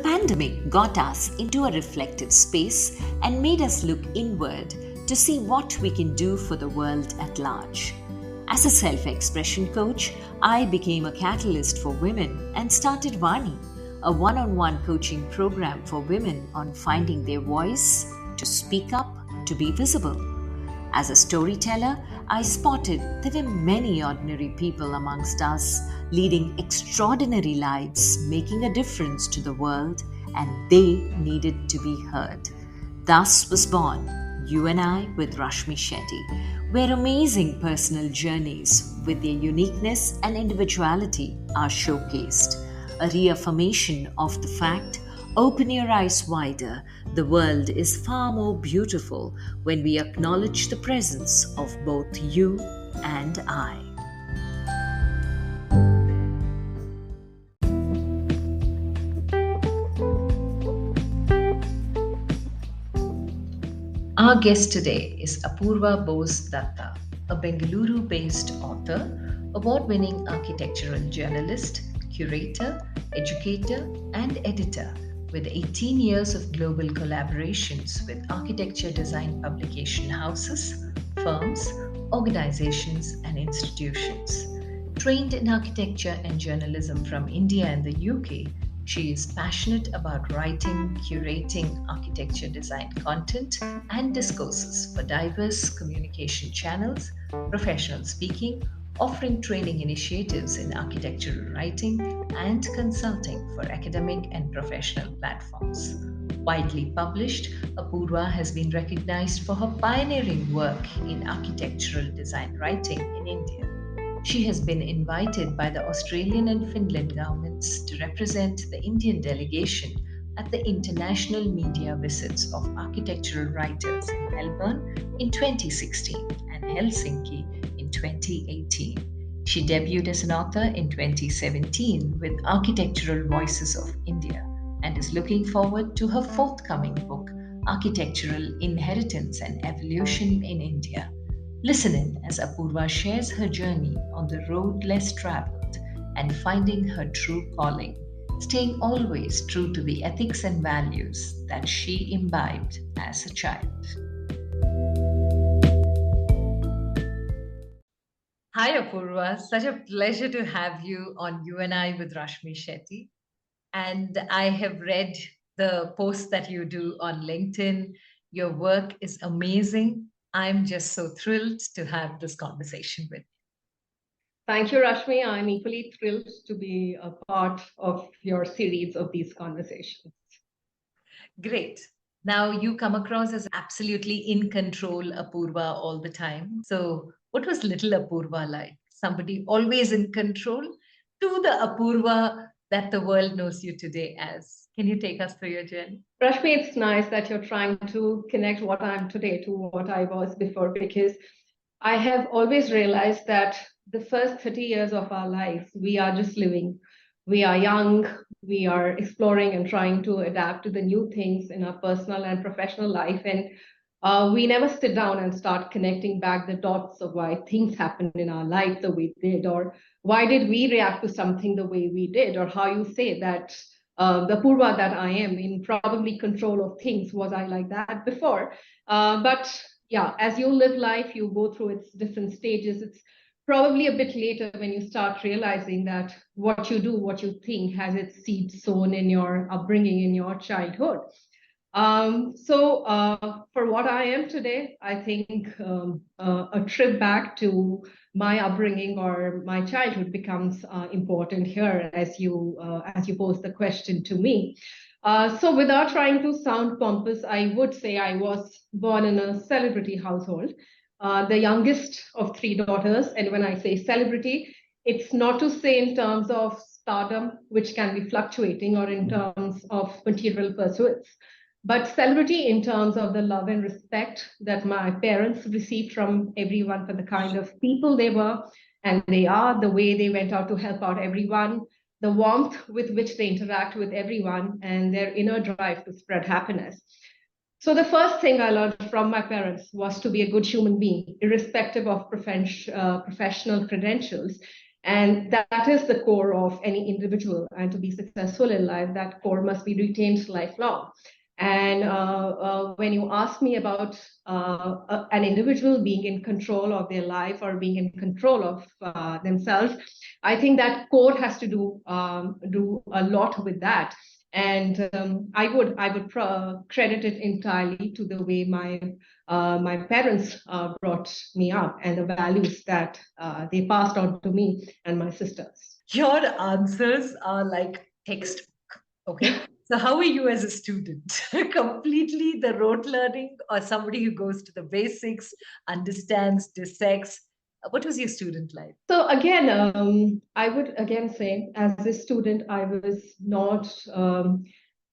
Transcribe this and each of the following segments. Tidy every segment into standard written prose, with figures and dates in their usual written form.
pandemic got us into a reflective space and made us look inward to see what we can do for the world at large. As a self-expression coach, I became a catalyst for women and started Vani, a one-on-one coaching program for women on finding their voice, to speak up, to be visible. As a storyteller, I spotted there were many ordinary people amongst us leading extraordinary lives, making a difference to the world, and they needed to be heard. Thus was born You and I with Rashmi Shetty, where amazing personal journeys with their uniqueness and individuality are showcased, a reaffirmation of the fact, open your eyes wider, the world is far more beautiful when we acknowledge the presence of both you and I. Our guest today is Apurva Bose Dutta, a Bengaluru-based author, award-winning architectural journalist, curator, educator, and editor, with 18 years of global collaborations with architecture design publication houses, firms, organizations, and institutions. Trained in architecture and journalism from India and the UK, she is passionate about writing, curating architecture design content and discourses for diverse communication channels, professional speaking, offering training initiatives in architectural writing and consulting for academic and professional platforms. Widely published, Apurva has been recognized for her pioneering work in architectural design writing in India. She has been invited by the Australian and Finland governments to represent the Indian delegation at the International Media Visits of Architectural Writers in Melbourne in 2016 and Helsinki in 2018. She debuted as an author in 2017 with Architectural Voices of India and is looking forward to her forthcoming book, Architectural Inheritance and Evolution in India. Listen in as Apurva shares her journey on the road less traveled and finding her true calling, staying always true to the ethics and values that she imbibed as a child. Hi, Apurva. Such a pleasure to have you on You and I with Rashmi Shetty. And I have read the posts that you do on LinkedIn. Your work is amazing. I'm just so thrilled to have this conversation with you. Thank you, Rashmi. I'm equally thrilled to be a part of your series of these conversations. Great. Now you come across as absolutely in control, Apurva, all the time. So what was little Apurva like? Somebody always in control to the Apurva that the world knows you today as. Can you take us through your journey? Rashmi, it's nice that you're trying to connect what I'm today to what I was before, because I have always realized that the first 30 years of our lives, we are just living. We are young, we are exploring and trying to adapt to the new things in our personal and professional life. And we never sit down and start connecting back the dots of why things happened in our life the way they did, or why did we react to something the way we did, or how you say that the Apurva that I am in probably control of things, was I like that before? But yeah, as you live life, you go through its different stages. It's probably a bit later when you start realizing that what you do, what you think, has its seeds sown in your upbringing, in your childhood. For what I am today, I think a trip back to my upbringing or my childhood becomes important here as you pose the question to me. So without trying to sound pompous, I would say I was born in a celebrity household, the youngest of three daughters. And when I say celebrity, it's not to say in terms of stardom, which can be fluctuating, or in terms of material pursuits, but celebrity in terms of the love and respect that my parents received from everyone for the kind of people they were and they are, the way they went out to help out everyone, the warmth with which they interact with everyone, and their inner drive to spread happiness. So the first thing I learned from my parents was to be a good human being, irrespective of professional credentials. And that is the core of any individual. And to be successful in life, that core must be retained lifelong. And when you ask me about an individual being in control of their life or being in control of themselves, I think that core has to do a lot with that. And I would credit it entirely to the way my parents brought me up and the values that they passed on to me and my sisters. Your answers are like textbook. Okay. So, how are you as a student? Completely the rote learning, or somebody who goes to the basics, understands, dissects? What was your student life? So again, I would again say, as a student, I was not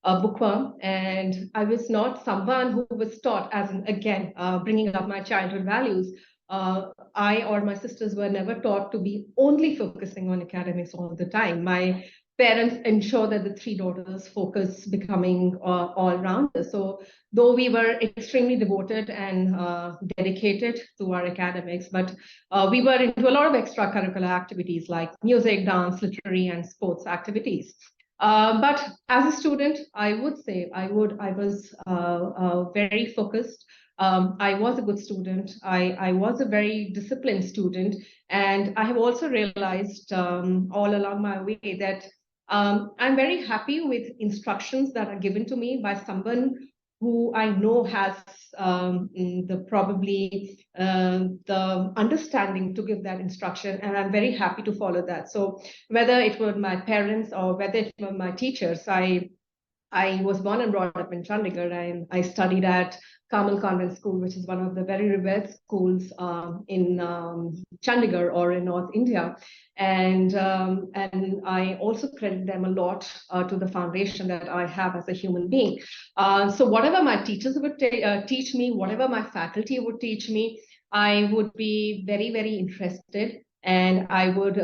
a bookworm, and I was not someone who was taught, as in, again, bringing up my childhood values. I or my sisters were never taught to be only focusing on academics all the time. My parents ensure that the three daughters focus becoming all-rounders. So though we were extremely devoted and dedicated to our academics, but we were into a lot of extracurricular activities like music, dance, literary, and sports activities. But as a student, I would say I was very focused. I was a good student. I was a very disciplined student. And I have also realized all along my way that I'm very happy with instructions that are given to me by someone who I know has the understanding to give that instruction, and I'm very happy to follow that. So whether it were my parents or whether it were my teachers, I was born and brought up in Chandigarh, and I studied at Carmel Convent School, which is one of the very revered schools in Chandigarh or in North India. And I also credit them a lot to the foundation that I have as a human being. So whatever my teachers would teach me, whatever my faculty would teach me, I would be very, very interested, and I would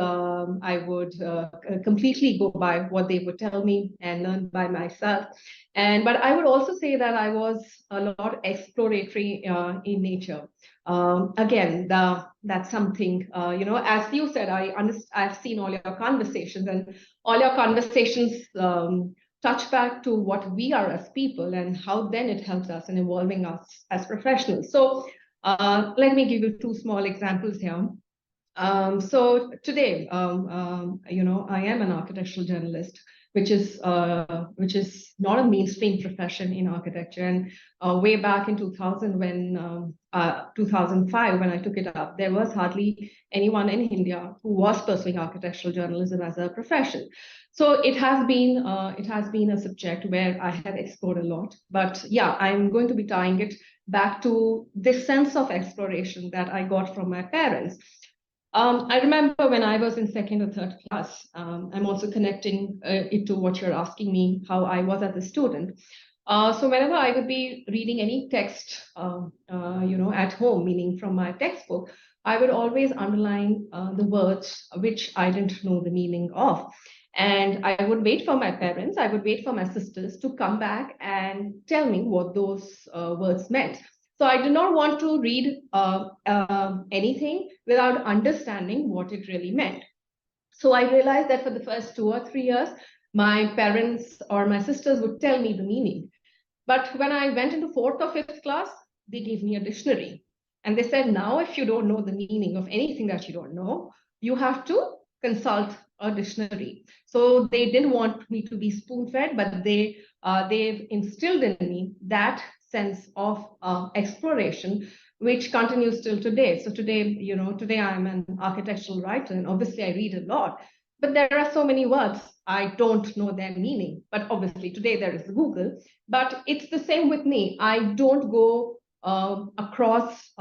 completely go by what they would tell me and learn by myself. But I would also say that I was a lot exploratory in nature. Again, that's something, as you said, I've seen all your conversations, and all your conversations touch back to what we are as people and how then it helps us in evolving us as professionals. So let me give you two small examples here. So today, I am an architectural journalist, which is not a mainstream profession in architecture. And way back in 2005, when I took it up, there was hardly anyone in India who was pursuing architectural journalism as a profession. So it has been a subject where I have explored a lot. But yeah, I'm going to be tying it back to this sense of exploration that I got from my parents. I remember when I was in second or third class, I'm also connecting it to what you're asking me, how I was as a student. So whenever I would be reading any text, at home, meaning from my textbook, I would always underline the words which I didn't know the meaning of. And I would wait for my parents, I would wait for my sisters to come back and tell me what those words meant. So I do not want to read anything without understanding what it really meant. So I realized that for the first 2 or 3 years, my parents or my sisters would tell me the meaning. But when I went into fourth or fifth class, they gave me a dictionary. And they said, now, if you don't know the meaning of anything that you don't know, you have to consult a dictionary. So they didn't want me to be spoon-fed, but they've instilled in me that sense of exploration, which continues till today. So today I'm an architectural writer, and obviously I read a lot, but there are so many words I don't know their meaning. But obviously today there is Google. But it's the same with me. I don't go across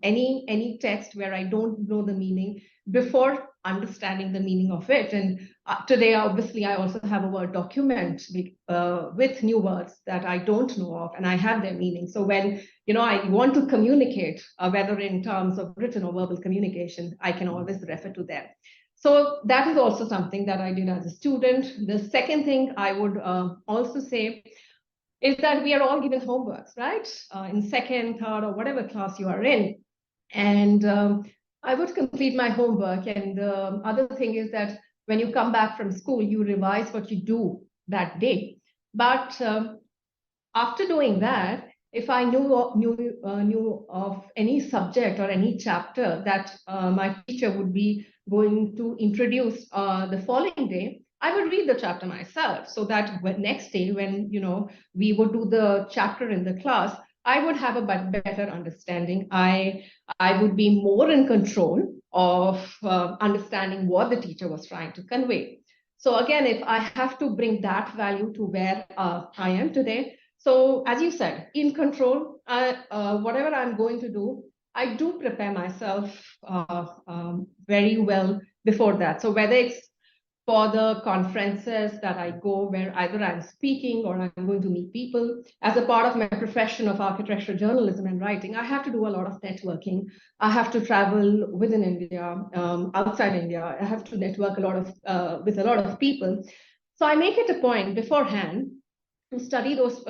any text where I don't know the meaning before understanding the meaning of it. And today, obviously, I also have a Word document with new words that I don't know of, and I have their meaning. So when I want to communicate, whether in terms of written or verbal communication, I can always refer to them. So that is also something that I did as a student. The second thing I would also say is that we are all given homeworks, right? In second, third, or whatever class you are in. And I would complete my homework. And the other thing is that when you come back from school, you revise what you do that day. But after doing that, if I knew of any subject or any chapter that my teacher would be going to introduce the following day, I would read the chapter myself, so that next day, when we would do the chapter in the class, I would have a better understanding. I would be more in control of understanding what the teacher was trying to convey. So again, if I have to bring that value to where I am today, so as you said, in control, whatever I'm going to do, I do prepare myself very well before that. So whether it's for the conferences that I go, where either I'm speaking or I'm going to meet people, as a part of my profession of architectural journalism and writing, I have to do a lot of networking. I have to travel within India, outside India. I have to network a lot of with a lot of people. So I make it a point beforehand to study those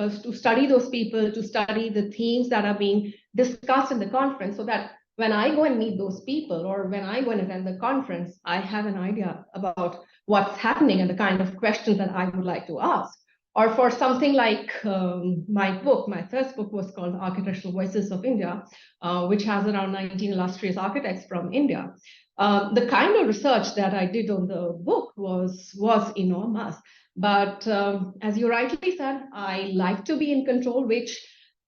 people, to study the themes that are being discussed in the conference, so that when I go and meet those people, or when I go and attend the conference, I have an idea about what's happening and the kind of questions that I would like to ask. Or for something like my first book was called Architectural Voices of India, which has around 19 illustrious architects from India. The kind of research that I did on the book was enormous. But as you rightly said, I like to be in control, which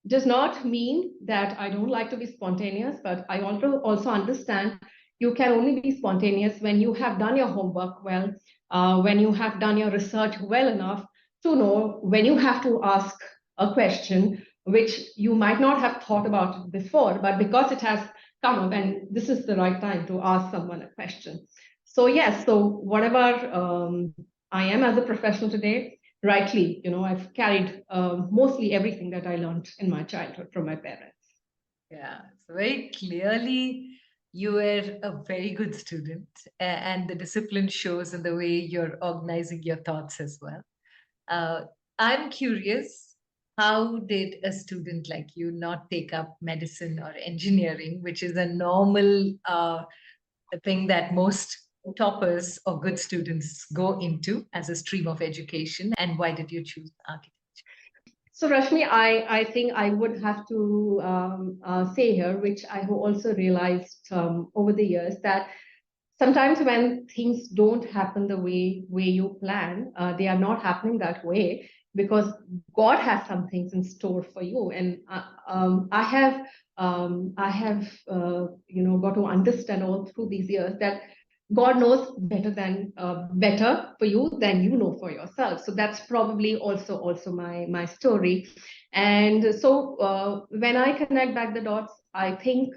does not mean that I don't like to be spontaneous, but I also understand you can only be spontaneous when you have done your homework well, when you have done your research well enough to know when you have to ask a question which you might not have thought about before, but because it has come up and this is the right time to ask someone a question. So yes, so whatever I am as a professional today, rightly, I've carried mostly everything that I learned in my childhood from my parents. Yeah, so very clearly you were a very good student, and the discipline shows in the way you're organizing your thoughts as well. Uh, I'm curious, how did a student like you not take up medicine or engineering, which is a normal thing that most toppers or good students go into as a stream of education, and why did you choose architecture? So Rashmi, I think I would have to say here, which I have also realized over the years, that sometimes when things don't happen the way you plan, they are not happening that way because God has some things in store for you. And I have got to understand all through these years that God knows better for you than you know for yourself. So that's probably also my story. And so when I connect back the dots, I think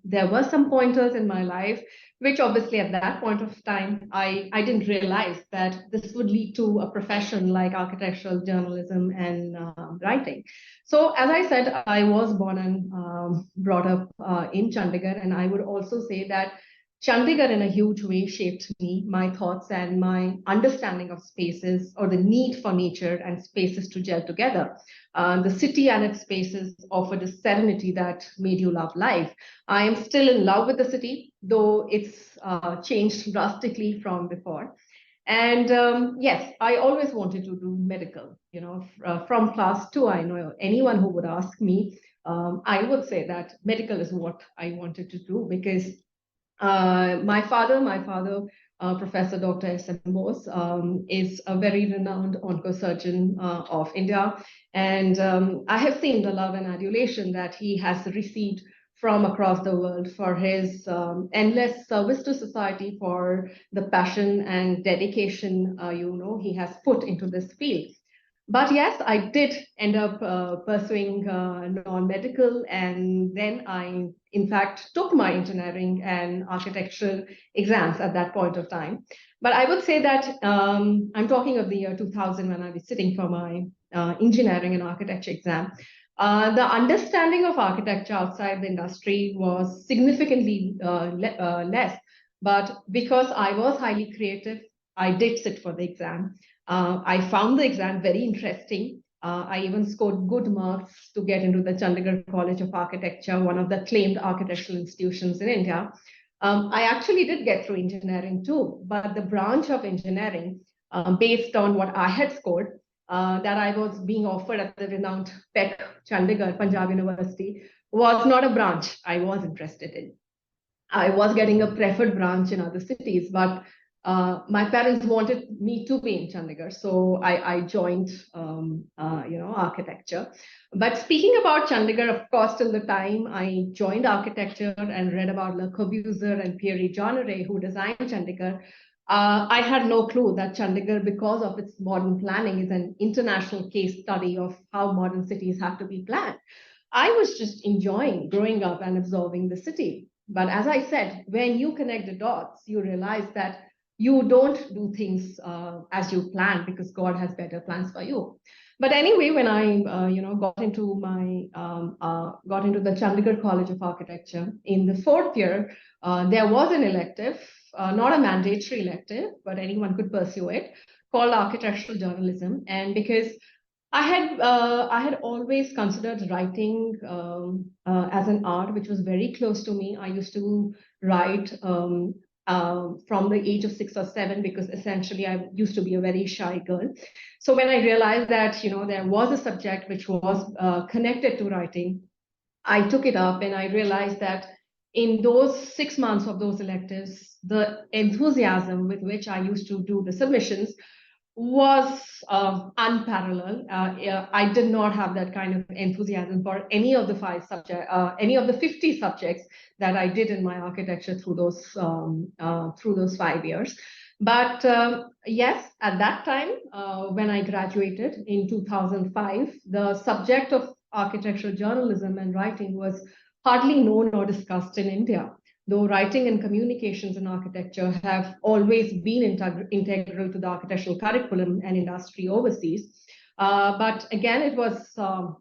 there were some pointers in my life, which obviously at that point of time, I didn't realize that this would lead to a profession like architectural journalism and writing. So as I said, I was born and brought up in Chandigarh, and I would also say that Chandigarh in a huge way shaped me, my thoughts and my understanding of spaces, or the need for nature and spaces to gel together. The city and its spaces offered a serenity that made you love life. I am still in love with the city, though it's changed drastically from before. And yes, I always wanted to do medical. From class two, I know anyone who would ask me, I would say that medical is what I wanted to do, because my father, Professor Dr. S.M. Bose, is a very renowned oncosurgeon of India. And I have seen the love and adulation that he has received from across the world for his endless service to society, for the passion and dedication, he has put into this field. But yes, I did end up pursuing non-medical, and then I, in fact, took my engineering and architectural exams at that point of time. But I would say that I'm talking of the year 2000 when I was sitting for my engineering and architecture exam. The understanding of architecture outside the industry was significantly less. But because I was highly creative, I did sit for the exam. I found the exam very interesting. I even scored good marks to get into the Chandigarh College of Architecture, one of the acclaimed architectural institutions in India. I actually did get through engineering too, but the branch of engineering, based on what I had scored, that I was being offered at the renowned PEC, Chandigarh, Punjab University, was not a branch I was interested in. I was getting a preferred branch in other cities, but my parents wanted me to be in Chandigarh, so I joined, architecture. But speaking about Chandigarh, of course, till the time I joined architecture and read about Le Corbusier and Pierre Jeanneret, who designed Chandigarh, I had no clue that Chandigarh, because of its modern planning, is an international case study of how modern cities have to be planned. I was just enjoying growing up and absorbing the city. But as I said, when you connect the dots, you realize that you don't do things as you plan, because God has better plans for you. But anyway, when I got into the Chandigarh College of Architecture in the fourth year, there was an elective, not a mandatory elective, but anyone could pursue it, called architectural journalism. And because I had always considered writing as an art, which was very close to me. I used to write from the age of 6 or 7, because essentially I used to be a very shy girl. So when I realized that there was a subject which was connected to writing, I took it up, and I realized that in those 6 months of those electives, the enthusiasm with which I used to do the submissions was unparalleled. I did not have that kind of enthusiasm for any of the 50 subjects that I did in my architecture through those 5 years. But yes, at that time, when I graduated in 2005, the subject of architectural journalism and writing was hardly known or discussed in India, though writing and communications in architecture have always been integral to the architectural curriculum and industry overseas. But again, it was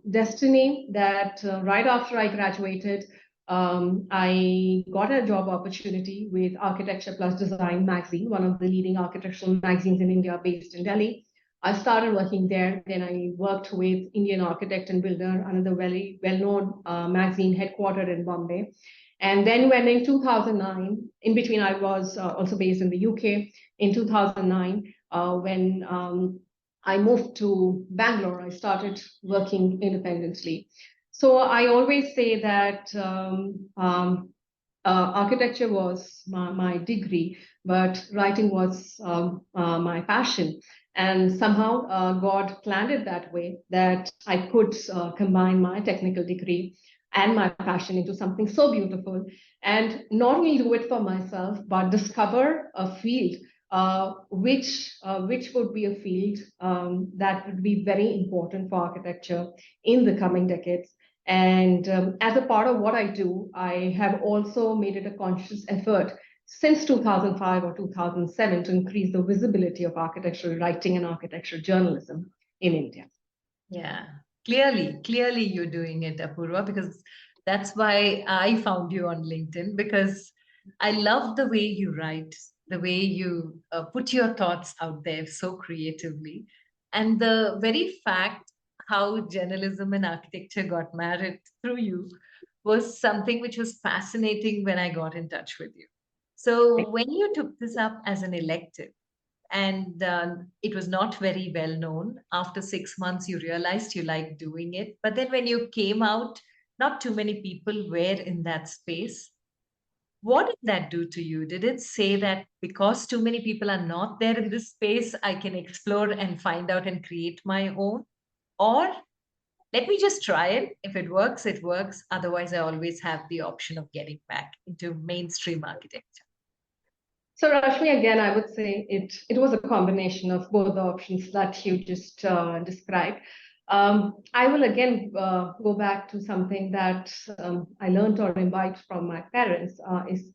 destiny that right after I graduated, I got a job opportunity with Architecture Plus Design magazine, one of the leading architectural magazines in India, based in Delhi. I started working there. Then I worked with Indian Architect and Builder, another very well-known magazine headquartered in Bombay. And then when in 2009, in between, I was also based in the UK. In 2009, when I moved to Bangalore, I started working independently. So I always say that architecture was my degree, but writing was my passion. And somehow God planned it that way, that I could combine my technical degree and my passion into something so beautiful, and not only do it for myself, but discover a field which would be a field that would be very important for architecture in the coming decades. And as a part of what I do, I have also made it a conscious effort since 2005 or 2007 to increase the visibility of architectural writing and architectural journalism in India. Yeah, clearly you're doing it, Apurva, because that's why I found you on LinkedIn, because I love the way you write, the way you put your thoughts out there so creatively. And the very fact how journalism and architecture got married through you was something which was fascinating when I got in touch with you. So when you took this up as an elective, and it was not very well known. After 6 months, you realized you liked doing it. But then when you came out, not too many people were in that space. What did that do to you? Did it say that because too many people are not there in this space, I can explore and find out and create my own? Or let me just try it. If it works, it works. Otherwise, I always have the option of getting back into mainstream architecture. So Rashmi, again, I would say it was a combination of both the options that you just described. I will again go back to something that I learned or imbibed from my parents,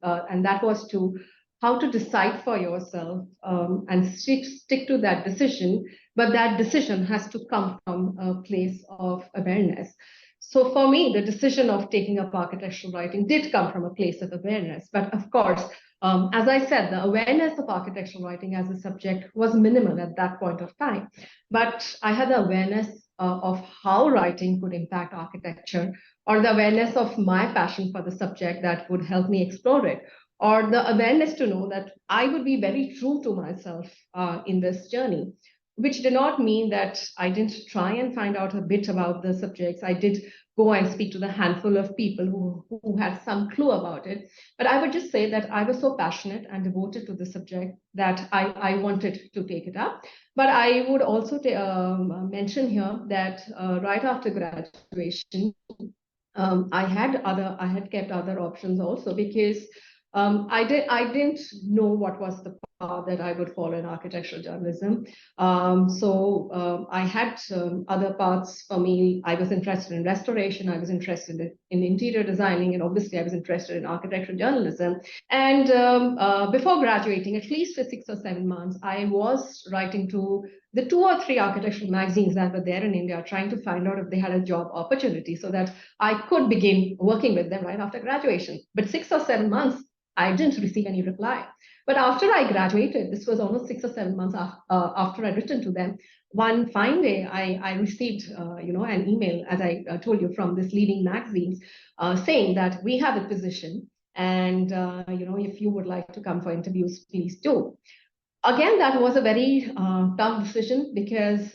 and that was to how to decide for yourself and stick to that decision. But that decision has to come from a place of awareness. So for me, the decision of taking up architectural writing did come from a place of awareness. But of course, as I said, the awareness of architectural writing as a subject was minimal at that point of time. But I had the awareness of how writing could impact architecture, or the awareness of my passion for the subject that would help me explore it. or the awareness to know that I would be very true to myself in this journey, which did not mean that I didn't try and find out a bit about the subjects. I did go and speak to the handful of people who had some clue about it. But I would just say that I was so passionate and devoted to the subject that I wanted to take it up. But I would also mention here that right after graduation, I had kept other options also, because I didn't know what was the path that I would follow in architectural journalism. I had other paths for me. I was interested in restoration. I was interested in interior designing, and obviously I was interested in architectural journalism. And before graduating, at least for 6 or 7 months, I was writing to the 2 or 3 architectural magazines that were there in India, trying to find out if they had a job opportunity so that I could begin working with them right after graduation. But 6 or 7 months, I didn't receive any reply. But after I graduated, this was almost 6 or 7 months after I written to them. One fine day, I received, an email, as I told you, from this leading magazines, saying that we have a position, and if you would like to come for interviews, please do. Again, that was a very tough decision, because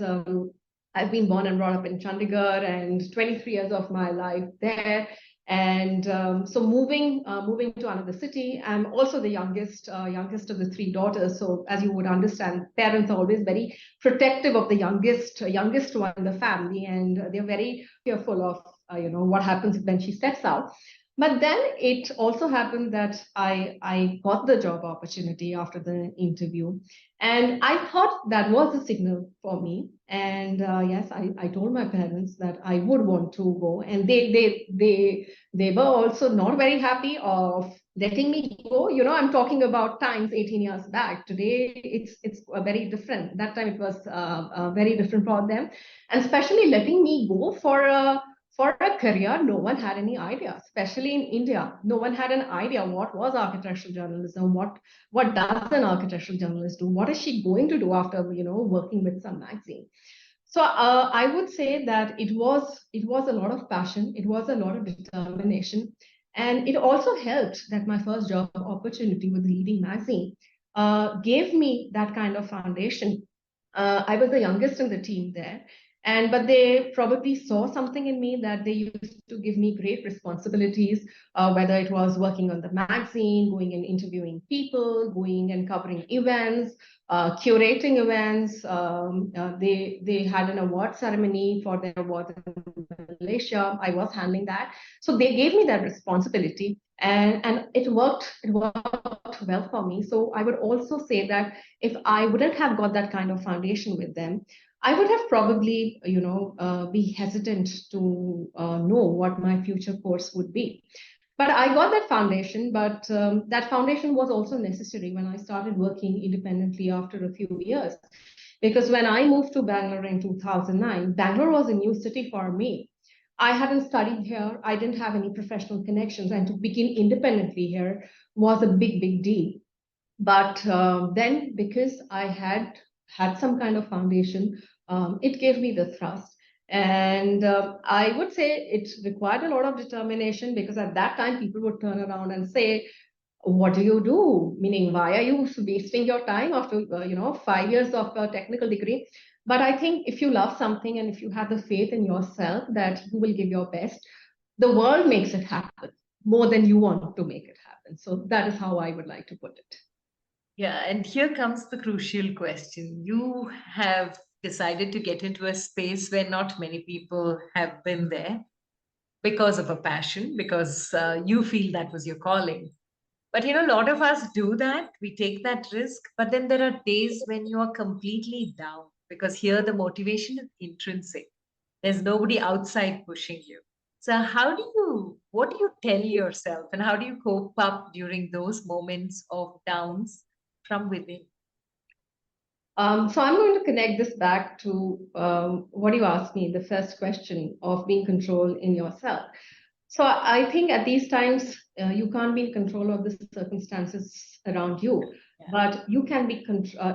I've been born and brought up in Chandigarh, and 23 years of my life there. And so moving to another city, I'm also the youngest of the 3 daughters. So as you would understand, parents are always very protective of the youngest one in the family, and they're very fearful of what happens when she steps out. But then it also happened that I got the job opportunity after the interview. And I thought that was a signal for me. And yes, I told my parents that I would want to go. And they were also not very happy of letting me go. I'm talking about times 18 years back. Today, it's very different. That time it was very different for them. And especially letting me go for a career no one had any idea, especially in India. No one had an idea what was architectural journalism, what does an architectural journalist do, what is she going to do after working with some magazine. So I would say that it was a lot of passion, it was a lot of determination, and it also helped that my first job opportunity with the leading magazine gave me that kind of foundation. I was the youngest in the team there, but they probably saw something in me that they used to give me great responsibilities, whether it was working on the magazine, going and interviewing people, going and covering events, curating events. They had an award ceremony for their awards in Malaysia. I was handling that. So they gave me that responsibility, and it worked well for me. So I would also say that if I wouldn't have got that kind of foundation with them, I would have probably, be hesitant to know what my future course would be. But I got that foundation, but that foundation was also necessary when I started working independently after a few years. Because when I moved to Bangalore in 2009, Bangalore was a new city for me. I hadn't studied here. I didn't have any professional connections. And to begin independently here was a big, big deal. But then, because I had some kind of foundation, it gave me the thrust. And I would say it required a lot of determination, because at that time, people would turn around and say, what do you do? Meaning, why are you wasting your time after 5 years of a technical degree? But I think if you love something, and if you have the faith in yourself that you will give your best, the world makes it happen more than you want to make it happen. So that is how I would like to put it. Yeah, and here comes the crucial question. You have decided to get into a space where not many people have been there because of a passion, because you feel that was your calling. But a lot of us do that. We take that risk. But then there are days when you are completely down, because here the motivation is intrinsic. There's nobody outside pushing you. So, what do you tell yourself, and how do you cope up during those moments of downs from within? So I'm going to connect this back to what you asked me, the first question of being control in yourself. So I think at these times, you can't be in control of the circumstances around you. but you can be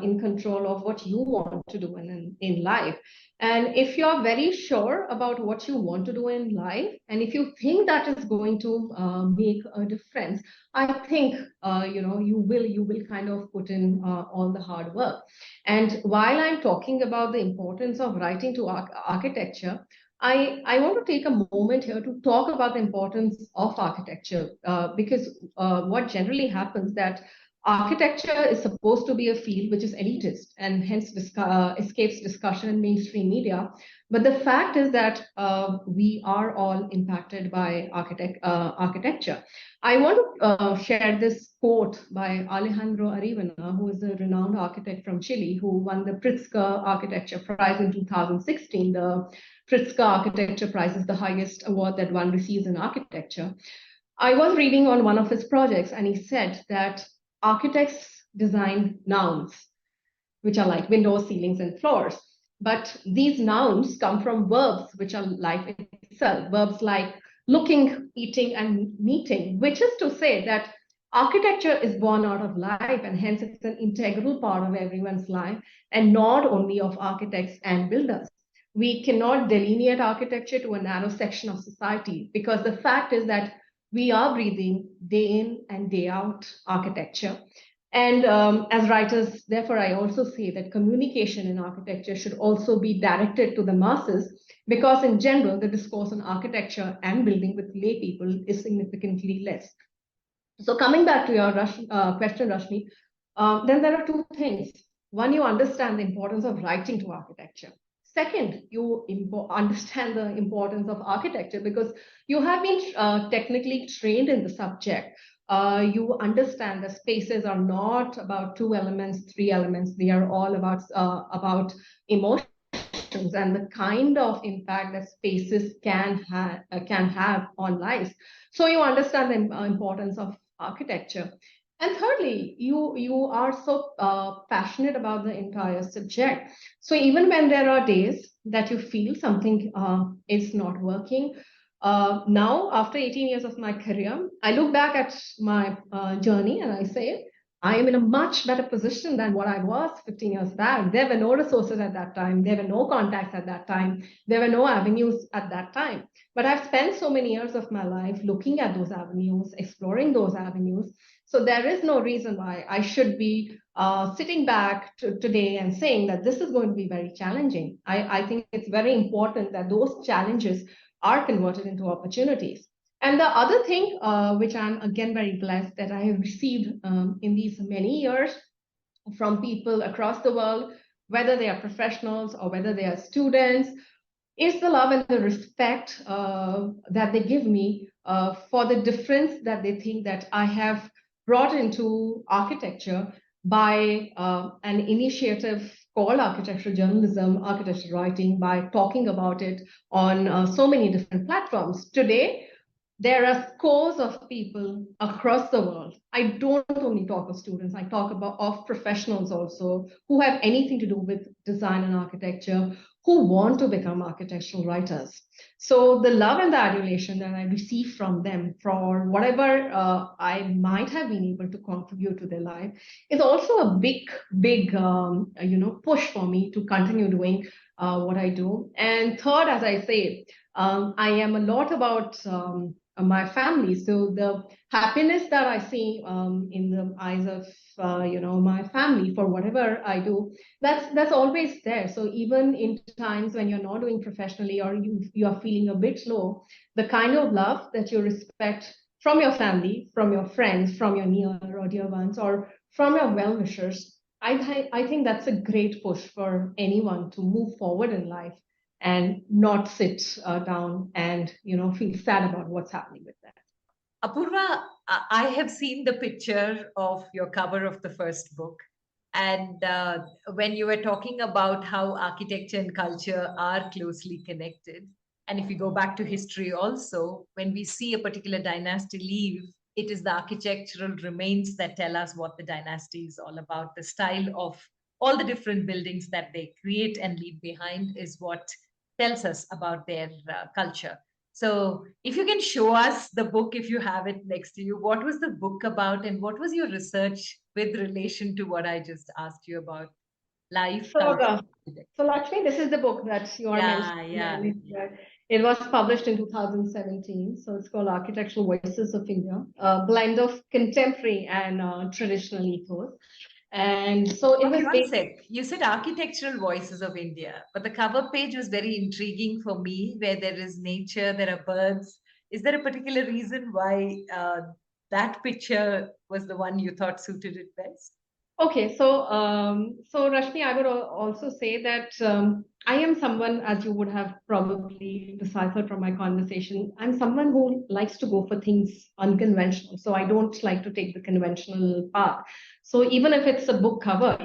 in control of what you want to do in life. And if you're very sure about what you want to do in life, and if you think that is going to make a difference, I think you will kind of put in all the hard work. And while I'm talking about the importance of writing to architecture, I want to take a moment here to talk about the importance of architecture, because what generally happens that architecture is supposed to be a field which is elitist and hence escapes discussion in mainstream media. But the fact is that we are all impacted by architecture. I want to share this quote by Alejandro Arivana, who is a renowned architect from Chile, who won the Pritzker Architecture Prize in 2016. The Pritzker Architecture Prize is the highest award that one receives in architecture. I was reading on one of his projects, and he said that architects design nouns, which are like windows, ceilings, and floors. But these nouns come from verbs, which are life itself. Verbs like looking, eating, and meeting, which is to say that architecture is born out of life, and hence it's an integral part of everyone's life, and not only of architects and builders. We cannot delineate architecture to a narrow section of society, because the fact is that we are breathing day in and day out architecture. And as writers, therefore, I also say that communication in architecture should also be directed to the masses, because in general, the discourse on architecture and building with lay people is significantly less. So coming back to your question, Rashmi, then there are two things. One, you understand the importance of writing to architecture. Second, you understand the importance of architecture because you have been technically trained in the subject. You understand that spaces are not about two elements, three elements. They are all about emotions and the kind of impact that spaces can have on lives. So you understand the importance of architecture. And thirdly, you are so passionate about the entire subject. So even when there are days that you feel something is not working, now after 18 years of my career, I look back at my journey and I say, I am in a much better position than what I was 15 years back. There were no resources at that time. There were no contacts at that time. There were no avenues at that time. But I've spent so many years of my life looking at those avenues, exploring those avenues. So there is no reason why I should be sitting back today and saying that this is going to be very challenging. I think it's very important that those challenges are converted into opportunities. And the other thing, which I'm again very blessed that I have received in these many years from people across the world, whether they are professionals or whether they are students, is the love and the respect that they give me for the difference that they think that I have brought into architecture by an initiative called architectural journalism, architectural writing, by talking about it on so many different platforms. Today, there are scores of people across the world. I don't only talk of students, I talk about of professionals also who have anything to do with design and architecture, who want to become architectural writers. So the love and the adulation that I receive from them for whatever I might have been able to contribute to their life is also a big push for me to continue doing what I do. And third, as I say, I am a lot about my family. So the happiness that I see in the eyes of my family for whatever I do, that's always there. So even in times when you're not doing professionally or you are feeling a bit low, the kind of love that you respect from your family, from your friends, from your near or dear ones, or from your well-wishers, I think that's a great push for anyone to move forward in life and not sit down and feel sad about what's happening with that. Apurva, I have seen the picture of your cover of the first book. And when you were talking about how architecture and culture are closely connected, and if we go back to history also, when we see a particular dynasty leave, it is the architectural remains that tell us what the dynasty is all about. The style of all the different buildings that they create and leave behind is what tells us about their culture. So, if you can show us the book, if you have it next to you, what was the book about and what was your research with relation to what I just asked you about life, So, culture, uh, architecture. so Lakshmi, this is the book that you are mentioning. Yeah. It was published in 2017. So it's called Architectural Voices of India, a blend of contemporary and traditional ethos. And so it Okay, was one based. sec. You said Architectural Voices of India, but the cover page was very intriguing for me, where there is nature, there are birds. Is there a particular reason why that picture was the one you thought suited it best? Okay, so Rashmi, I would also say that I am someone, as you would have probably deciphered from my conversation, I'm someone who likes to go for things unconventional. So I don't like to take the conventional path. So even if it's a book cover,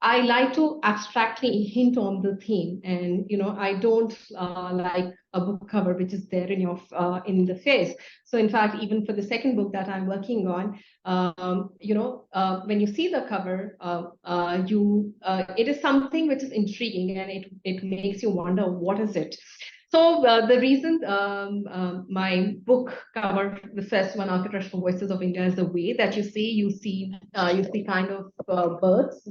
I like to abstractly hint on the theme, and I don't like a book cover which is there in your in the face. So in fact, even for the second book that I'm working on, when you see the cover, it is something which is intriguing, and it makes you wonder what is it. So the reason my book cover, the first one, Architectural Voices of India, is the way that you see kind of birds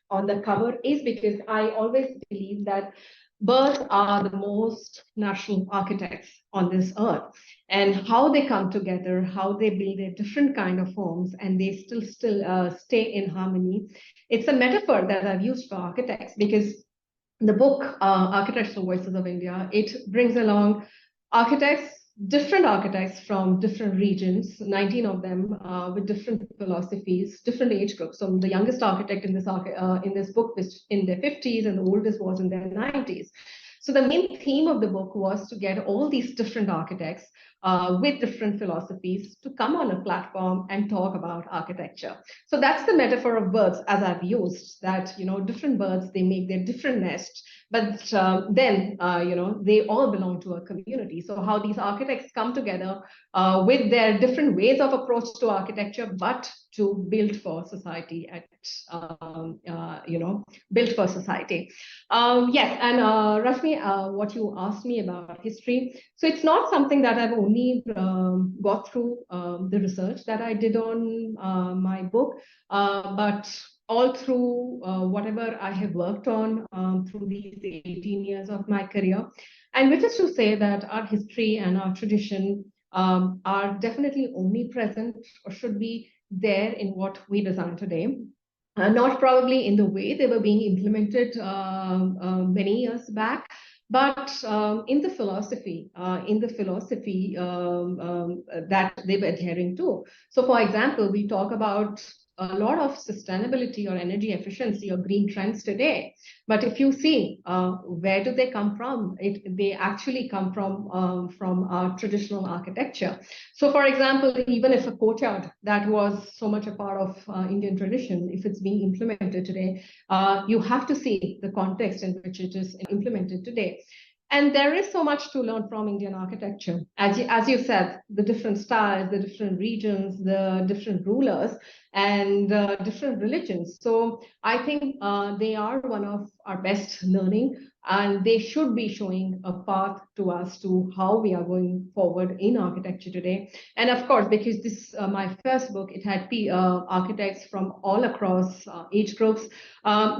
on the cover, is because I always believe that birds are the most natural architects on this earth, and how they come together, how they build their different kind of forms, and they still stay in harmony. It's a metaphor that I've used for architects, because the book Architectural Voices of India, it brings along architects, different architects from different regions, 19 of them with different philosophies, different age groups. So the youngest architect in this book was in their 50s, and the oldest was in their 90s. So the main theme of the book was to get all these different architects with different philosophies to come on a platform and talk about architecture. So that's the metaphor of birds, as I've used, that different birds, they make their different nests, but then they all belong to a community. So how these architects come together with their different ways of approach to architecture, but to build for society build for society. Yes, and Rashmi, what you asked me about history, so it's not something that I've only got through the research that I did on my book, but all through whatever I have worked on through these 18 years of my career. And which is to say that our history and our tradition are definitely omnipresent, or should be there in what we design today. Not probably in the way they were being implemented many years back, but in the philosophy that they were adhering to. So, for example, we talk about a lot of sustainability or energy efficiency or green trends today. But if you see, where do they come from? They actually come from our traditional architecture. So, for example, even if a courtyard that was so much a part of Indian tradition, if it's being implemented today, you have to see the context in which it is implemented today. And there is so much to learn from Indian architecture. As you said, the different styles, the different regions, the different rulers, and different religions. So I think they are one of our best learning, and they should be showing a path to us to how we are going forward in architecture today. And of course, because this my first book, it had architects from all across age groups.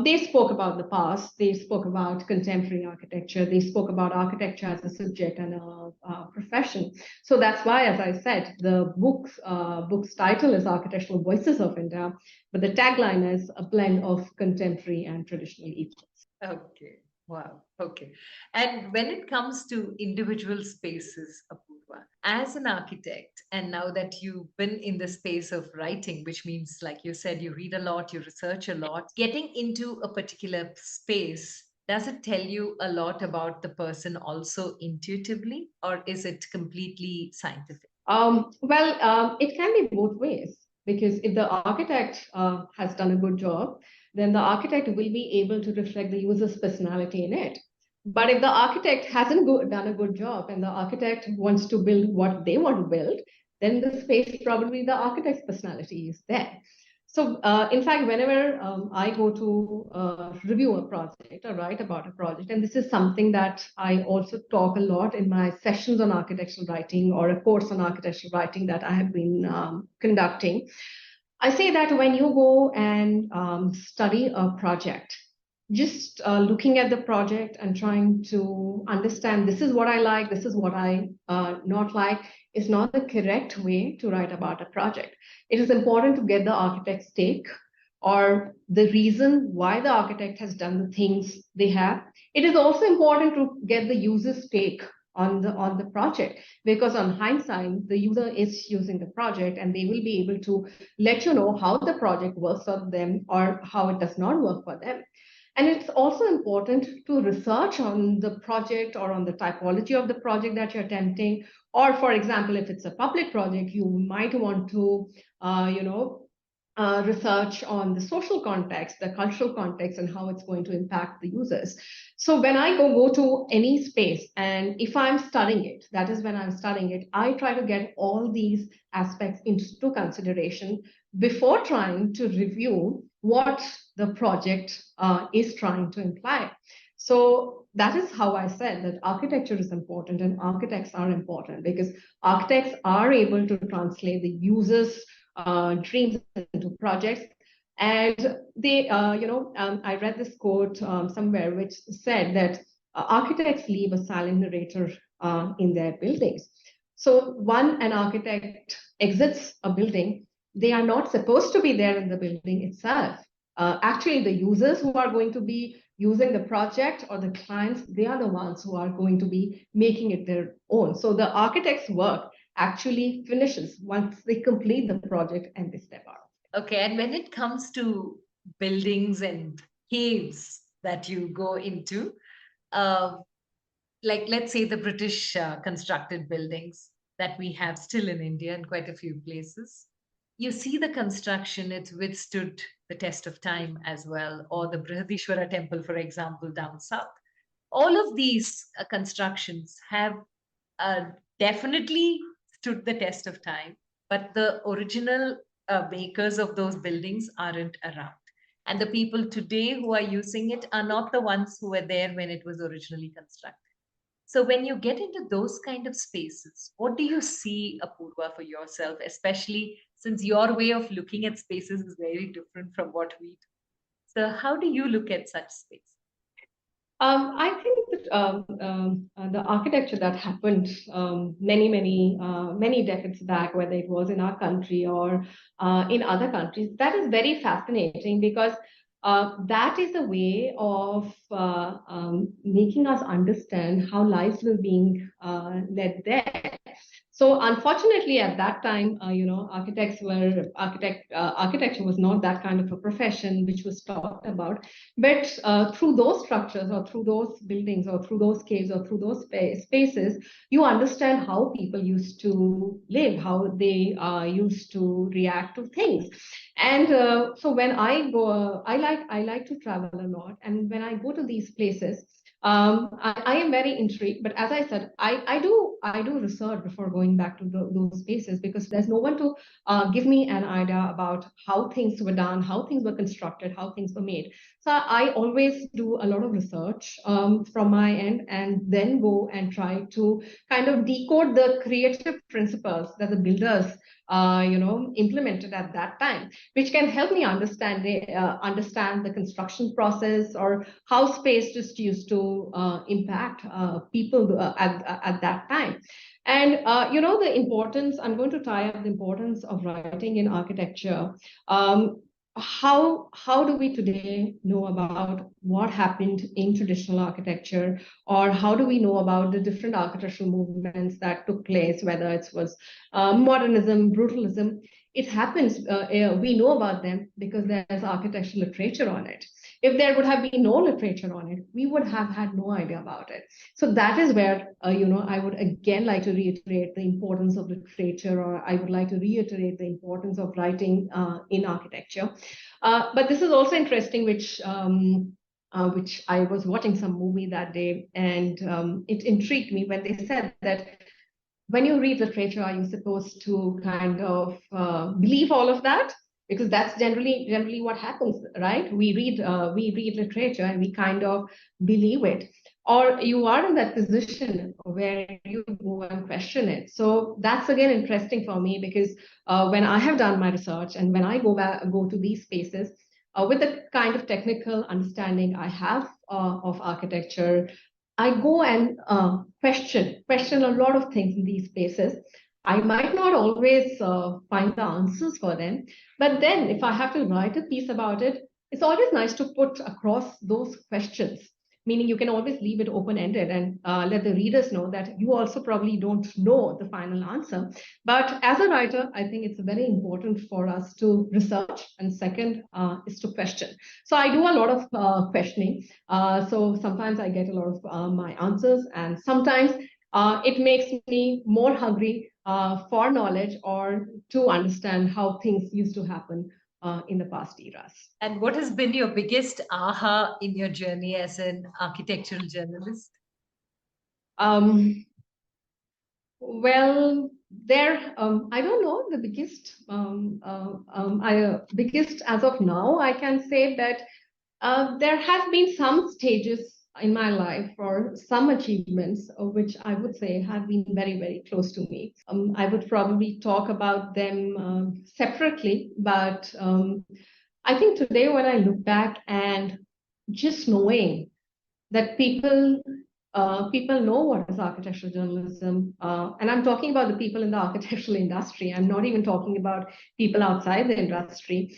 They spoke about the past, they spoke about contemporary architecture, they spoke about architecture as a subject and a profession. So that's why, as I said, the book's title is Architectural Voices of India, but the tagline is a blend of contemporary and traditional ethos. Okay. Wow. Okay. And when it comes to individual spaces, Apurva, as an architect, and now that you've been in the space of writing, which means, like you said, you read a lot, you research a lot, getting into a particular space, does it tell you a lot about the person also intuitively, or is it completely scientific? It can be both ways, because if the architect has done a good job, then the architect will be able to reflect the user's personality in it. But if the architect hasn't done a good job, and the architect wants to build what they want to build, then the space, probably the architect's personality is there. So, in fact, whenever I go to review a project or write about a project, and this is something that I also talk a lot in my sessions on architectural writing, or a course on architectural writing that I have been conducting. I say that when you go and study a project, just looking at the project and trying to understand this is what I like, this is what I not like, is not the correct way to write about a project. It is important to get the architect's take or the reason why the architect has done the things they have. It is also important to get the user's take on the project, because on hindsight the user is using the project and they will be able to let you know how the project works for them or how it does not work for them. And it's also important to research on the project or on the typology of the project that you're attempting. Or for example, if it's a public project, you might want to research on the social context, the cultural context, and how it's going to impact the users. So when I go to any space, and if I'm studying it, that is when I'm studying it, I try to get all these aspects into consideration before trying to review what the project is trying to imply. So that is how I said that architecture is important and architects are important, because architects are able to translate the users' dreams into projects. And they, I read this quote somewhere which said that architects leave a silent narrator in their buildings. So when an architect exits a building, they are not supposed to be there in the building itself. Actually, the users who are going to be using the project or the clients, they are the ones who are going to be making it their own. So the architect's work actually finishes once they complete the project and they step out. Okay, and when it comes to buildings and caves that you go into, uh, like let's say the British constructed buildings that we have still in India and quite a few places, you see the construction, it's withstood the test of time as well, or the Brihadishwara temple, for example, down south. All of these constructions have definitely stood the test of time, but the original makers of those buildings aren't around. And the people today who are using it are not the ones who were there when it was originally constructed. So when you get into those kind of spaces, what do you see, Apurva, for yourself, especially since your way of looking at spaces is very different from what we do? So how do you look at such space? I think that the architecture that happened many decades back, whether it was in our country or in other countries, that is very fascinating, because that is a way of making us understand how lives were being led there. So unfortunately, at that time, architecture was not that kind of a profession which was talked about. But through those structures, or through those buildings, or through those caves, or through those spaces, you understand how people used to live, how they used to react to things. And so when I go, I like to travel a lot, and when I go to these places, I am very intrigued. But as I said, I do research before going back to those spaces, because there's no one to give me an idea about how things were done, how things were constructed, how things were made. So I always do a lot of research from my end, and then go and try to kind of decode the creative principles that the builders implemented at that time, which can help me understand the construction process, or how space just used to impact people at that time. And the importance, I'm going to tie up the importance of writing in architecture. How do we today know about what happened in traditional architecture, or how do we know about the different architectural movements that took place, whether it was modernism, brutalism? It happens, we know about them because there's architectural literature on it. If there would have been no literature on it, we would have had no idea about it. So that is where, I would again like to reiterate the importance of literature, or I would like to reiterate the importance of writing in architecture. But this is also interesting, which I was watching some movie that day, and it intrigued me when they said that when you read literature, are you supposed to kind of believe all of that? Because that's generally what happens, right? We read literature and we kind of believe it. or you are in that position where you go and question it. So that's again interesting for me, because when I have done my research and when I go to these spaces, with the kind of technical understanding I have of architecture, I go and question a lot of things in these spaces. I might not always find the answers for them, but then if I have to write a piece about it, it's always nice to put across those questions, meaning you can always leave it open-ended and let the readers know that you also probably don't know the final answer. But as a writer, I think it's very important for us to research, and second is to question. So I do a lot of questioning. So sometimes I get a lot of my answers, and sometimes it makes me more hungry for knowledge or to understand how things used to happen in the past eras. And what has been your biggest aha in your journey as an architectural journalist? Well, I don't know the biggest as of now. I can say that there have been some stages in my life or some achievements which I would say have been very, very close to me. I would probably talk about them separately, but I think today when I look back and just knowing that people know what is architectural journalism, and I'm talking about the people in the architectural industry. I'm not even talking about people outside the industry.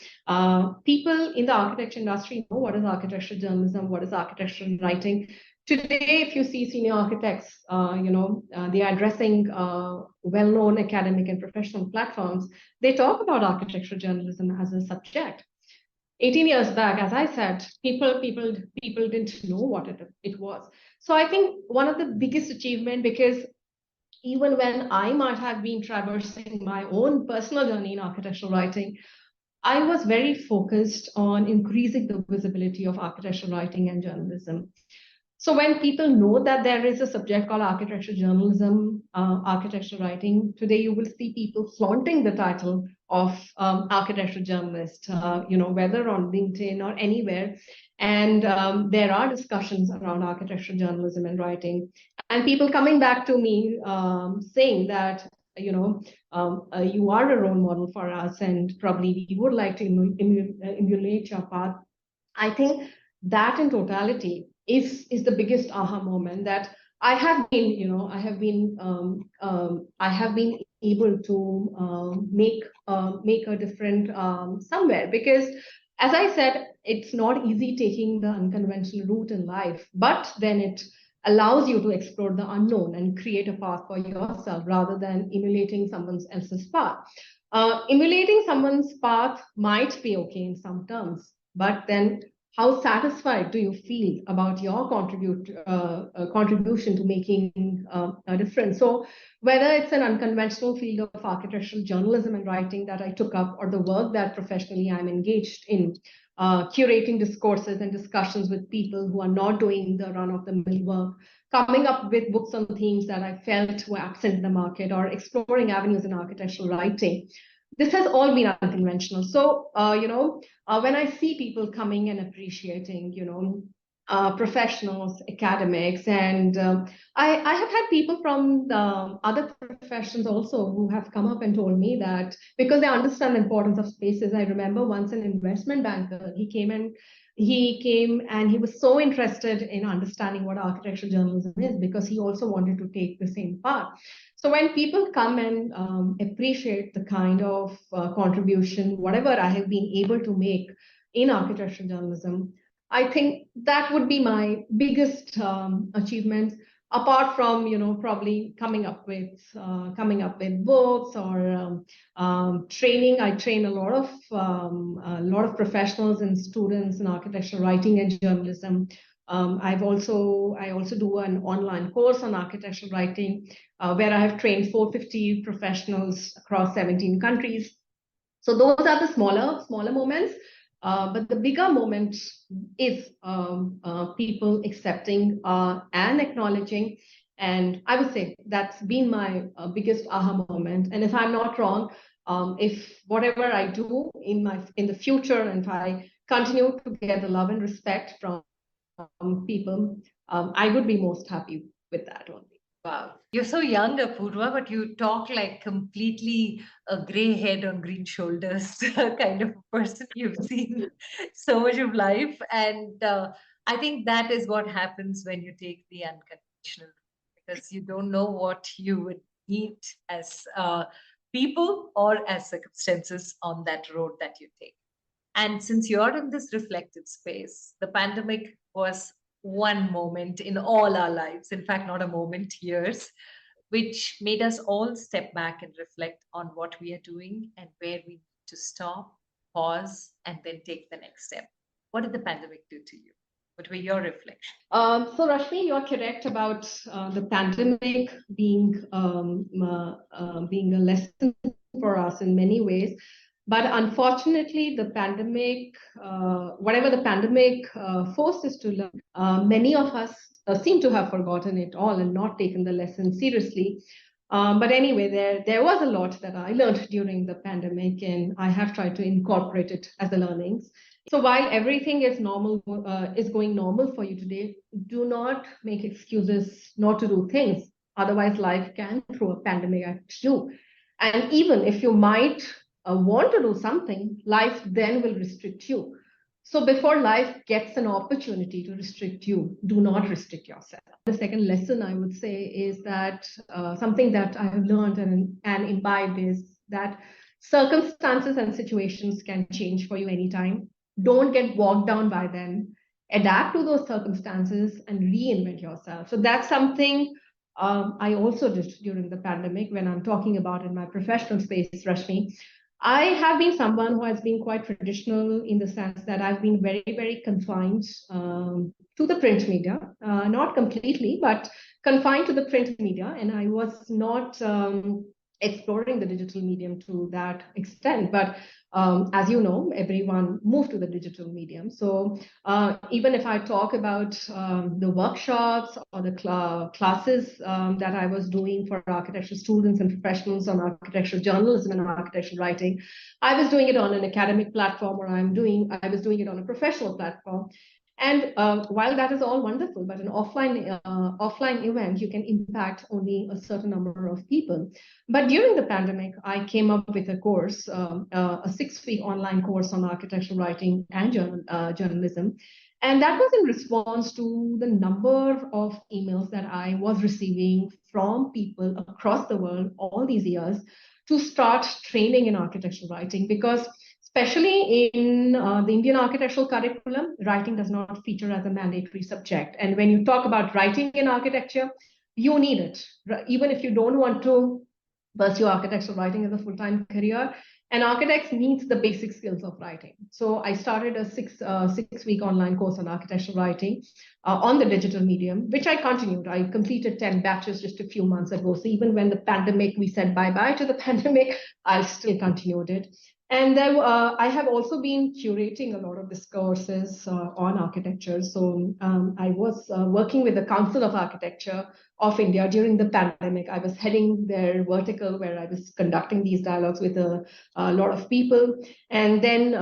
People in the architecture industry know what is architectural journalism, what is architectural writing. Today, if you see senior architects, they are addressing well-known academic and professional platforms. They talk about architectural journalism as a subject. 18 years back, as I said, people didn't know what it was. So I think one of the biggest achievement, because even when I might have been traversing my own personal journey in architectural writing, I was very focused on increasing the visibility of architectural writing and journalism. So when people know that there is a subject called architectural journalism, architectural writing, today you will see people flaunting the title of architectural journalist, whether on LinkedIn or anywhere. And there are discussions around architectural journalism and writing, and people coming back to me saying that, you are a role model for us, and probably we would like to emulate your path. I think that in totality is the biggest aha moment, that I have been able to make a difference somewhere, because as I said, it's not easy taking the unconventional route in life, but then it allows you to explore the unknown and create a path for yourself rather than emulating someone else's path. Emulating someone's path might be okay in some terms, but then how satisfied do you feel about your contribution to making a difference? So whether it's an unconventional field of architectural journalism and writing that I took up, or the work that professionally I'm engaged in, curating discourses and discussions with people who are not doing the run-of-the-mill work, coming up with books on themes that I felt were absent in the market, or exploring avenues in architectural writing, this has all been unconventional. So, when I see people coming and appreciating, professionals, academics, and I have had people from the other professions also who have come up and told me that, because they understand the importance of spaces. I remember once an investment banker, he came and he was so interested in understanding what architectural journalism is, because he also wanted to take the same path. So when people come and appreciate the kind of contribution, whatever I have been able to make in architectural journalism, I think that would be my biggest achievement, apart from probably coming up with books or training. I train a lot of professionals and students in architectural writing and journalism. I also do an online course on architectural writing, where I have trained 450 professionals across 17 countries. So those are the smaller moments. But the bigger moment is people accepting and acknowledging. And I would say that's been my biggest aha moment. And if I'm not wrong, if whatever I do in the future, and if I continue to get the love and respect from people, I would be most happy with that only. Wow. You're so young, Apurva, but you talk like completely a gray head on green shoulders kind of a person. You've seen so much of life. And I think that is what happens when you take the unconventional route, because you don't know what you would meet as people or as circumstances on that road that you take. And since you're in this reflective space, the pandemic was one moment in all our lives, in fact, not a moment, years, which made us all step back and reflect on what we are doing and where we need to stop, pause, and then take the next step. What did the pandemic do to you? What were your reflections? So Rashmi, you're correct about the pandemic being a lesson for us in many ways. But unfortunately, the pandemic, whatever the pandemic forced us to learn, many of us seem to have forgotten it all and not taken the lesson seriously. But anyway, there was a lot that I learned during the pandemic, and I have tried to incorporate it as a learnings. So while everything is normal, is going normal for you today, do not make excuses not to do things. Otherwise, life can throw a pandemic at you. And even if you might want to do something, life then will restrict you. So before life gets an opportunity to restrict you, do not restrict yourself. The second lesson I would say is that something that I have learned and imbibed is that circumstances and situations can change for you anytime. Don't get bogged down by them. Adapt to those circumstances and reinvent yourself. So that's something I also did during the pandemic when I'm talking about in my professional space, Rashmi. I have been someone who has been quite traditional in the sense that I've been very, very confined to the print media, not completely, but confined to the print media. And I was not exploring the digital medium to that extent. But as you know, everyone moved to the digital medium. So even if I talk about the workshops or the classes that I was doing for architecture students and professionals on architectural journalism and architectural writing, I was doing it on an academic platform, or I was doing it on a professional platform. And while that is all wonderful, but an offline event, you can impact only a certain number of people. But during the pandemic, I came up with a course, a 6-week online course on architectural writing and journalism. And that was in response to the number of emails that I was receiving from people across the world all these years to start training in architectural writing, because especially in the Indian architectural curriculum, writing does not feature as a mandatory subject. And when you talk about writing in architecture, you need it. Even if you don't want to pursue architectural writing as a full-time career, an architect needs the basic skills of writing. So I started a six-week online course on architectural writing on the digital medium, which I continued. I completed 10 batches just a few months ago. So even when the pandemic, we said bye-bye to the pandemic, I still continued it. And then I have also been curating a lot of discourses on architecture. So I was working with the Council of Architecture of India during the pandemic. I was heading their vertical where I was conducting these dialogues with a lot of people. And then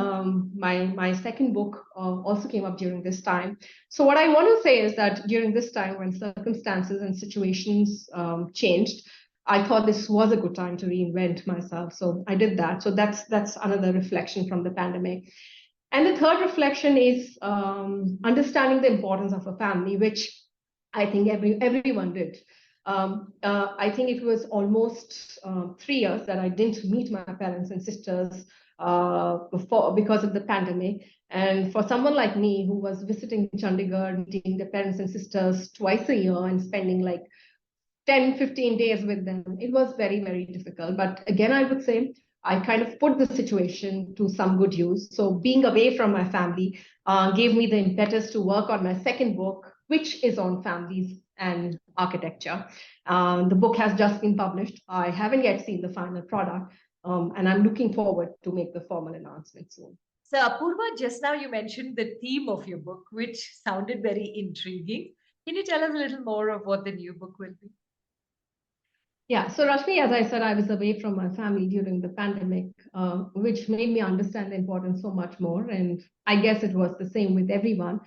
my second book also came up during this time. So what I want to say is that during this time when circumstances and situations changed, I thought this was a good time to reinvent myself. So I did that. So that's another reflection from the pandemic. And the third reflection is understanding the importance of a family, which I think everyone did. I think it was almost 3 years that I didn't meet my parents and sisters because of the pandemic. And for someone like me who was visiting Chandigarh, meeting their parents and sisters twice a year and spending like 10, 15 days with them, it was very, very difficult. But again, I would say I kind of put the situation to some good use. So being away from my family gave me the impetus to work on my second book, which is on families and architecture. The book has just been published. I haven't yet seen the final product, and I'm looking forward to make the formal announcement soon. So, Apurva, just now you mentioned the theme of your book, which sounded very intriguing. Can you tell us a little more of what the new book will be? Yeah, so Rashmi, as I said, I was away from my family during the pandemic, which made me understand the importance so much more. And I guess it was the same with everyone.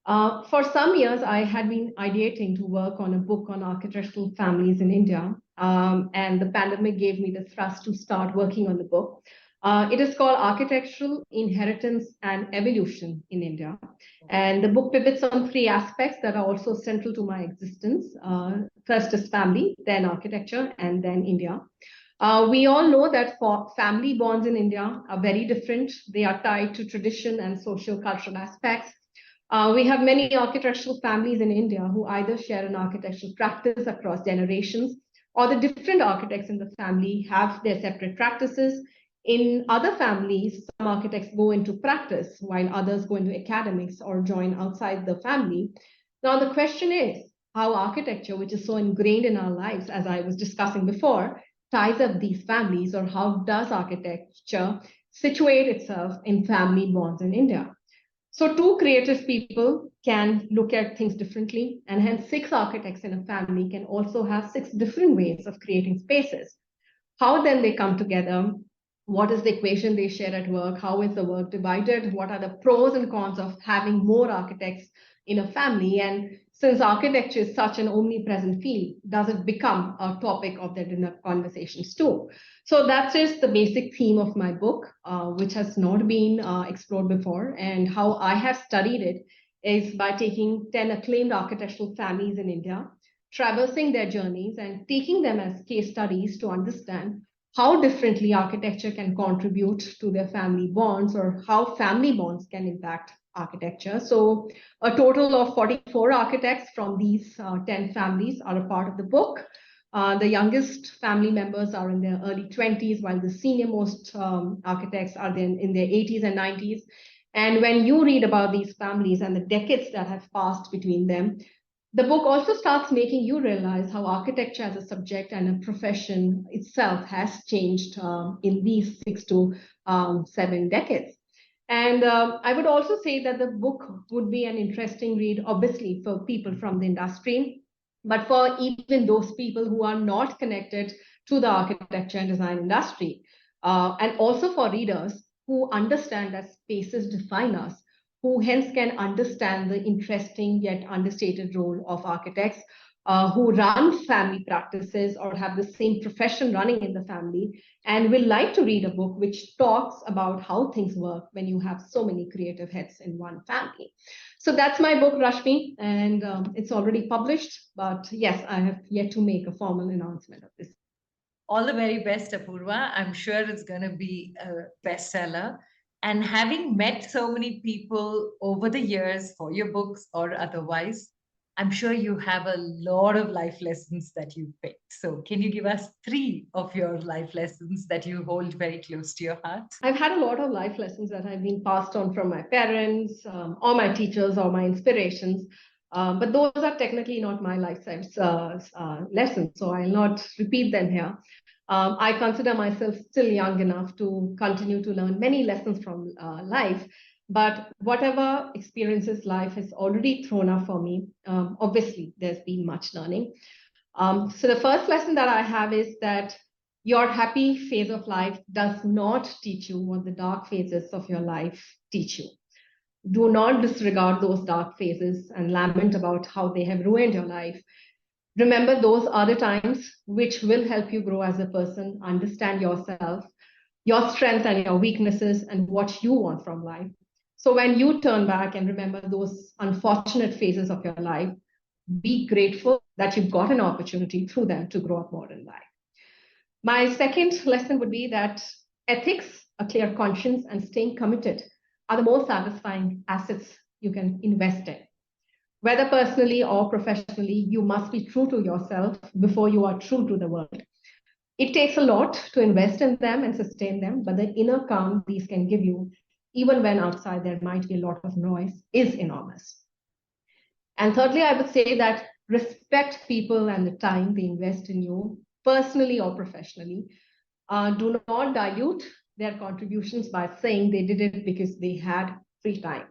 For some years, I had been ideating to work on a book on architectural families in India, and the pandemic gave me the thrust to start working on the book. It is called Architectural Inheritance and Evolution in India. And the book pivots on three aspects that are also central to my existence. First is family, then architecture, and then India. We all know that for family bonds in India are very different. They are tied to tradition and social cultural aspects. We have many architectural families in India who either share an architectural practice across generations, or the different architects in the family have their separate practices. In other families, some architects go into practice while others go into academics or join outside the family. Now, the question is how architecture, which is so ingrained in our lives, as I was discussing before, ties up these families, or how does architecture situate itself in family bonds in India? So two creative people can look at things differently, and hence six architects in a family can also have six different ways of creating spaces. How then they come together? What is the equation they share at work? How is the work divided? What are the pros and cons of having more architects in a family? And since architecture is such an omnipresent field, does it become a topic of their dinner conversations too? So that's just the basic theme of my book, which has not been explored before. And how I have studied it is by taking 10 acclaimed architectural families in India, traversing their journeys and taking them as case studies to understand how differently architecture can contribute to their family bonds, or how family bonds can impact architecture. So a total of 44 architects from these 10 families are a part of the book. The youngest family members are in their early 20s, while the senior most architects are then in their 80s and 90s. And when you read about these families and the decades that have passed between them, the book also starts making you realize how architecture as a subject and a profession itself has changed in these 6 to 7 decades. And I would also say that the book would be an interesting read, obviously, for people from the industry, but for even those people who are not connected to the architecture and design industry, and also for readers who understand that spaces define us, who hence can understand the interesting yet understated role of architects, who run family practices or have the same profession running in the family, and will like to read a book which talks about how things work when you have so many creative heads in one family. So that's my book, Rashmi, and it's already published. But yes, I have yet to make a formal announcement of this. All the very best, Apurva. I'm sure it's going to be a bestseller. And having met so many people over the years for your books or otherwise, I'm sure you have a lot of life lessons that you picked. So, can you give us three of your life lessons that you hold very close to your heart? I've had a lot of life lessons that have been passed on from my parents, or my teachers, or my inspirations. But those are technically not my lifetime lessons, so I'll not repeat them here. I consider myself still young enough to continue to learn many lessons from life. But whatever experiences life has already thrown up for me, obviously there's been much learning. So the first lesson that I have is that your happy phase of life does not teach you what the dark phases of your life teach you. Do not disregard those dark phases and lament about how they have ruined your life. Remember, those are the times which will help you grow as a person, understand yourself, your strengths and your weaknesses, and what you want from life. So when you turn back and remember those unfortunate phases of your life, be grateful that you've got an opportunity through them to grow up more in life. My second lesson would be that ethics, a clear conscience, and staying committed are the most satisfying assets you can invest in. Whether personally or professionally, you must be true to yourself before you are true to the world. It takes a lot to invest in them and sustain them, but the inner calm these can give you, even when outside there might be a lot of noise, is enormous. And thirdly, I would say that respect people and the time they invest in you, personally or professionally. Do not dilute their contributions by saying they did it because they had free time.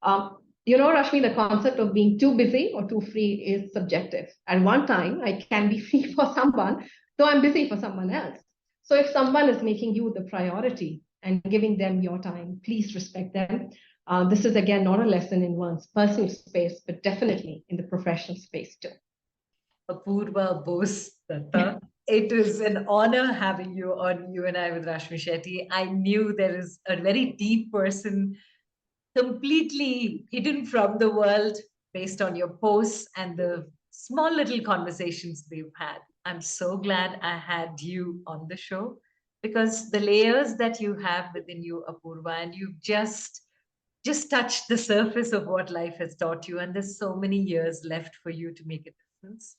Rashmi, the concept of being too busy or too free is subjective. At one time, I can be free for someone, though I'm busy for someone else. So if someone is making you the priority and giving them your time, please respect them. This is, again, not a lesson in one's personal space, but definitely in the professional space too. Apurva Bose Dutta. It was an honor having you on You and I with Rashmi Shetty. I knew there is a very deep person completely hidden from the world based on your posts and the small little conversations we've had. I'm so glad I had you on the show because the layers that you have within you, Apurva, and you've just touched the surface of what life has taught you, and there's so many years left for you to make a difference.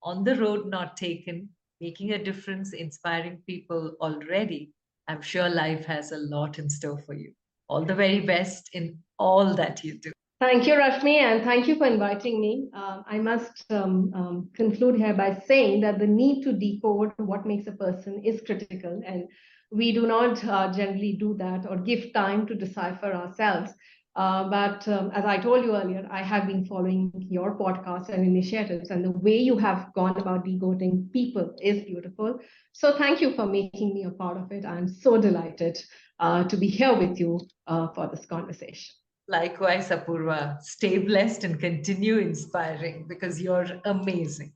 On the road not taken, making a difference, inspiring people already. I'm sure life has a lot in store for you. All the very best in all that you do. Thank you, Rashmi, and thank you for inviting me. I must conclude here by saying that the need to decode what makes a person is critical, and we do not generally do that or give time to decipher ourselves. But as I told you earlier, I have been following your podcast and initiatives, and the way you have gone about decoding people is beautiful. So thank you for making me a part of it. I'm so delighted to be here with you for this conversation. Likewise, Apurva, stay blessed and continue inspiring because you're amazing.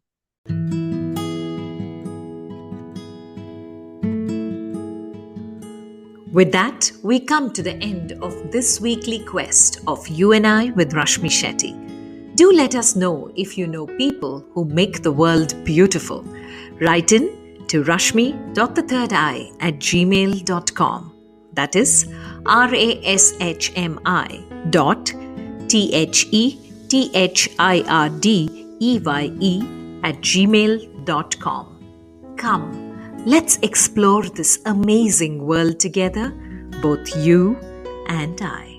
With that, we come to the end of this weekly quest of You and I with Rashmi Shetty. Do let us know if you know people who make the world beautiful. Write in to rashmi.thethirdeye@gmail.com. That is rashmi.thethirdeye@gmail.com. Come, let's explore this amazing world together, both you and I.